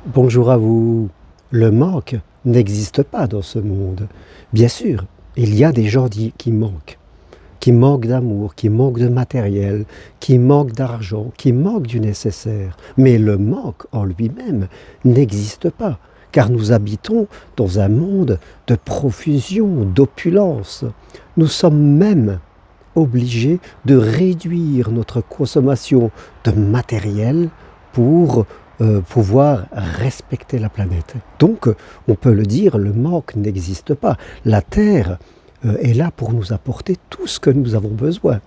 Bonjour à vous. Le manque n'existe pas dans ce monde. Bien sûr, il y a des gens qui manquent d'amour, qui manquent de matériel, qui manquent d'argent, qui manquent du nécessaire. Mais le manque en lui-même n'existe pas, car nous habitons dans un monde de profusion, d'opulence. Nous sommes même obligés de réduire notre consommation de matériel pour pouvoir respecter la planète. Donc, on peut le dire, le manque n'existe pas. La Terre est là pour nous apporter tout ce que nous avons besoin.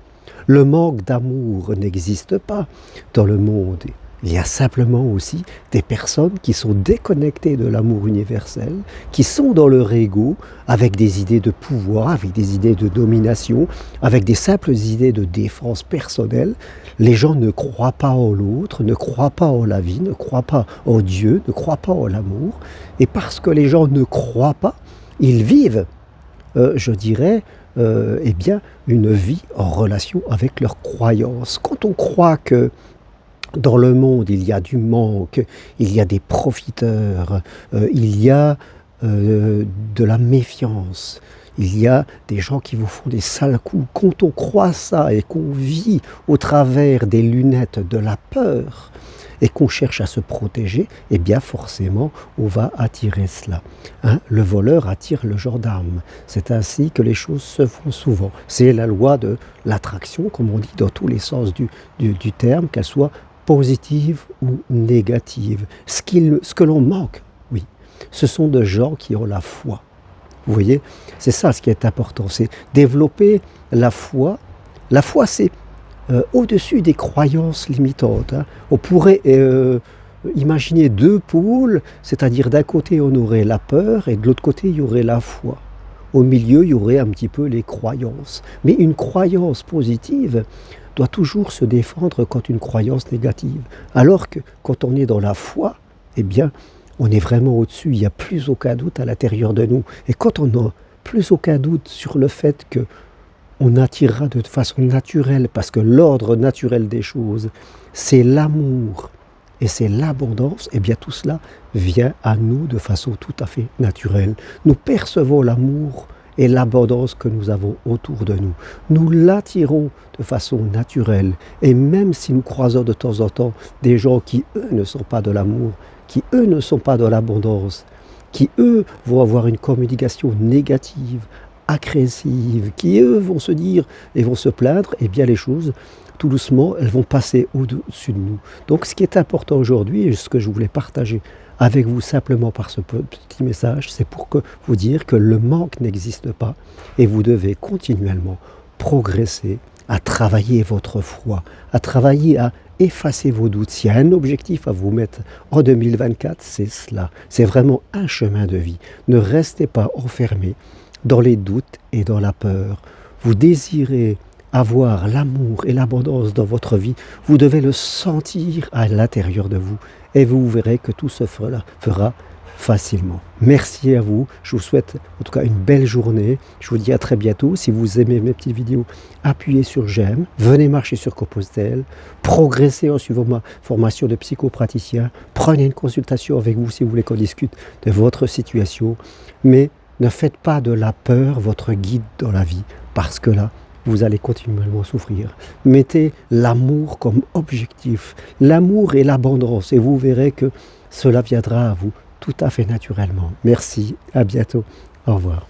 Le manque d'amour n'existe pas dans le monde. Il y a simplement aussi des personnes qui sont déconnectées de l'amour universel, qui sont dans leur ego, avec des idées de pouvoir, avec des idées de domination, avec des simples idées de défense personnelle. Les gens ne croient pas en l'autre, ne croient pas en la vie, ne croient pas en Dieu, ne croient pas en l'amour. Et parce que les gens ne croient pas, ils vivent, je dirais, eh bien, une vie en relation avec leurs croyances. Quand on croit que dans le monde, il y a du manque, il y a des profiteurs, il y a de la méfiance, il y a des gens qui vous font des sales coups. Quand on croit ça et qu'on vit au travers des lunettes de la peur et qu'on cherche à se protéger, eh bien forcément, on va attirer cela. Hein, le voleur attire le gendarme. C'est ainsi que les choses se font souvent. C'est la loi de l'attraction, comme on dit dans tous les sens du terme, qu'elle soit positive ou négative. Ce que l'on manque, oui, ce sont de gens qui ont la foi. Vous voyez, c'est ça ce qui est important, c'est développer la foi. La foi, c'est au-dessus des croyances limitantes. Hein. On pourrait imaginer deux pôles, c'est-à-dire d'un côté on aurait la peur et de l'autre côté il y aurait la foi. Au milieu, il y aurait un petit peu les croyances. Mais une croyance positive doit toujours se défendre contre une croyance négative. Alors que quand on est dans la foi, eh bien, on est vraiment au-dessus. Il n'y a plus aucun doute à l'intérieur de nous. Et quand on n'a plus aucun doute sur le fait qu'on attirera de façon naturelle, parce que l'ordre naturel des choses, c'est l'amour et c'est l'abondance, eh bien tout cela vient à nous de façon tout à fait naturelle. Nous percevons l'amour et l'abondance que nous avons autour de nous. Nous l'attirons de façon naturelle. Et même si nous croisons de temps en temps des gens qui, eux, ne sont pas de l'amour, qui, eux, ne sont pas de l'abondance, qui, eux, vont avoir une communication négative, agressive, qui, eux, vont se dire et vont se plaindre, eh bien les choses, tout doucement, elles vont passer au-dessus de nous. Donc ce qui est important aujourd'hui, et ce que je voulais partager avec vous simplement par ce petit message, c'est pour vous dire que le manque n'existe pas et vous devez continuellement progresser à travailler votre foi, à travailler à effacer vos doutes. S'il y a un objectif à vous mettre en 2024, c'est cela. C'est vraiment un chemin de vie. Ne restez pas enfermés dans les doutes et dans la peur. Vous désirez avoir l'amour et l'abondance dans votre vie, vous devez le sentir à l'intérieur de vous et vous verrez que tout se fera facilement. Merci à vous, je vous souhaite en tout cas une belle journée, je vous dis à très bientôt. Si vous aimez mes petites vidéos, appuyez sur j'aime, venez marcher sur Compostelle, progressez en suivant ma formation de psychopraticien, prenez une consultation avec vous si vous voulez qu'on discute de votre situation, mais ne faites pas de la peur votre guide dans la vie, parce que là, vous allez continuellement souffrir. Mettez l'amour comme objectif, l'amour et l'abondance, et vous verrez que cela viendra à vous tout à fait naturellement. Merci, à bientôt, au revoir.